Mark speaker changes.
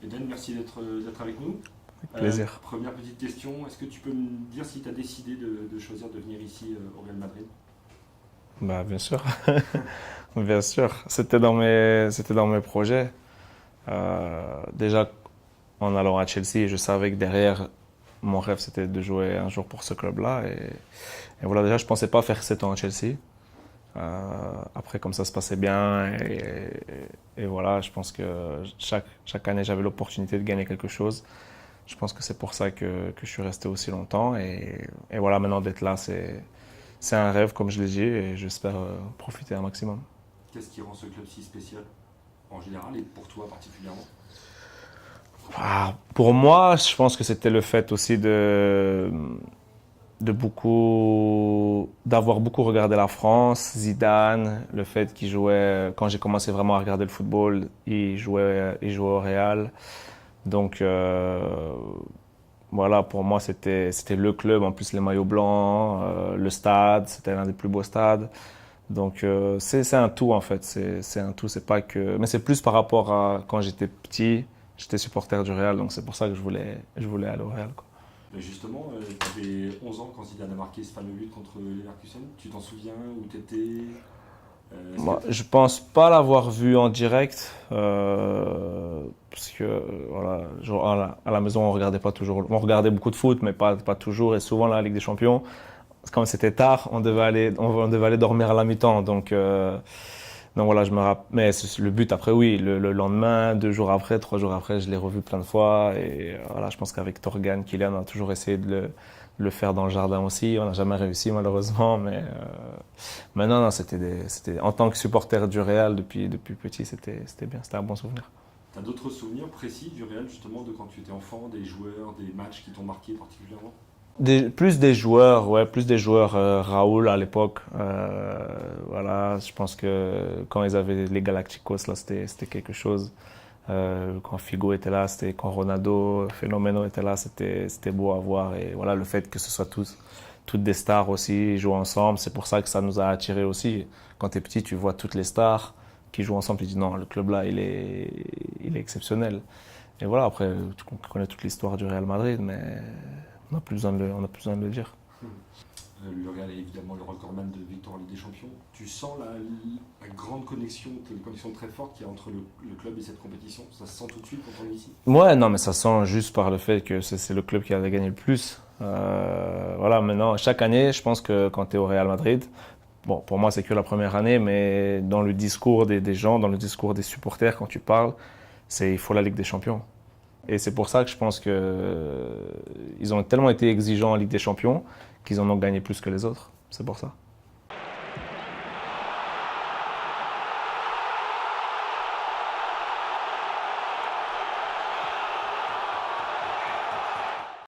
Speaker 1: Eden, merci d'être avec nous.
Speaker 2: Avec plaisir.
Speaker 1: Première petite question, est-ce que tu peux me dire si tu as décidé de choisir de venir ici au Real Madrid?
Speaker 2: Bah, bien sûr. Bien sûr. C'était dans mes projets. Déjà, en allant à Chelsea, je savais que derrière, mon rêve, c'était de jouer un jour pour ce club-là. Et voilà, déjà, je pensais pas faire 7 ans à Chelsea. Après, comme ça se passait bien. Et voilà, je pense que chaque année, j'avais l'opportunité de gagner quelque chose. Je pense que c'est pour ça que je suis resté aussi longtemps. Et voilà, maintenant d'être là, c'est un rêve, comme je l'ai dit, et j'espère profiter un maximum.
Speaker 1: Qu'est-ce qui rend ce club si spécial en général et pour toi particulièrement?
Speaker 2: Pour moi, je pense que c'était le fait aussi d'avoir beaucoup regardé la France, Zidane, le fait qu'il jouait, quand j'ai commencé vraiment à regarder le football, il jouait au Real. Donc, voilà, pour moi, c'était le club. En plus, les maillots blancs, le stade, c'était l'un des plus beaux stades. Donc, c'est un tout, en fait. C'est un tout. C'est pas que, mais c'est plus par rapport à quand j'étais petit. J'étais supporter du Real, donc c'est pour ça que je voulais aller au Real, quoi.
Speaker 1: Mais justement, tu avais 11 ans quand Zidane a marqué ce fameux but contre Leverkusen. Tu t'en souviens où tu étais?
Speaker 2: Moi, je pense pas l'avoir vu en direct, parce que voilà, genre, à la maison on regardait pas toujours, on regardait beaucoup de foot, mais pas toujours, et souvent la Ligue des Champions, comme c'était tard, on devait aller dormir à la mi-temps, donc voilà, je me rappelle. Mais le but après, oui, le lendemain, 2 jours après, 3 jours après, je l'ai revu plein de fois, et voilà, je pense qu'avec Torgan, Kylian, on a toujours essayé de le faire dans le jardin aussi. On n'a jamais réussi malheureusement, mais non, en tant que supporter du Real depuis petit, c'était bien, c'était un bon souvenir.
Speaker 1: Tu as d'autres souvenirs précis du Real justement de quand tu étais enfant, des joueurs, des matchs qui t'ont marqué particulièrement?
Speaker 2: Plus des joueurs, ouais, plus des joueurs. Raoul à l'époque, voilà, je pense que quand ils avaient les Galacticos, là, c'était quelque chose. Quand Figo était là, quand Ronaldo, Fenomeno était là, c'était beau à voir. Et voilà, le fait que ce soit toutes des stars aussi, jouent ensemble, c'est pour ça que ça nous a attirés aussi. Quand tu es petit, tu vois toutes les stars qui jouent ensemble, tu te dis non, le club là, il est exceptionnel. Et voilà, après, tu connais toute l'histoire du Real Madrid, mais on a plus besoin de le dire.
Speaker 1: Le Real est évidemment le recordman de victoire en Ligue des Champions. Tu sens la grande connexion, une connexion très forte qu'il y a entre le club et cette compétition. Ça se sent tout de suite quand on est ici.
Speaker 2: Ouais, non, mais ça sent juste par le fait que c'est le club qui avait gagné le plus. Voilà, maintenant, chaque année, je pense que quand tu es au Real Madrid, bon, pour moi, c'est que la première année, mais dans le discours des gens, dans le discours des supporters, quand tu parles, il faut la Ligue des Champions. Et c'est pour ça que je pense que ils ont tellement été exigeants en Ligue des Champions qu'ils en ont gagné plus que les autres. C'est pour ça.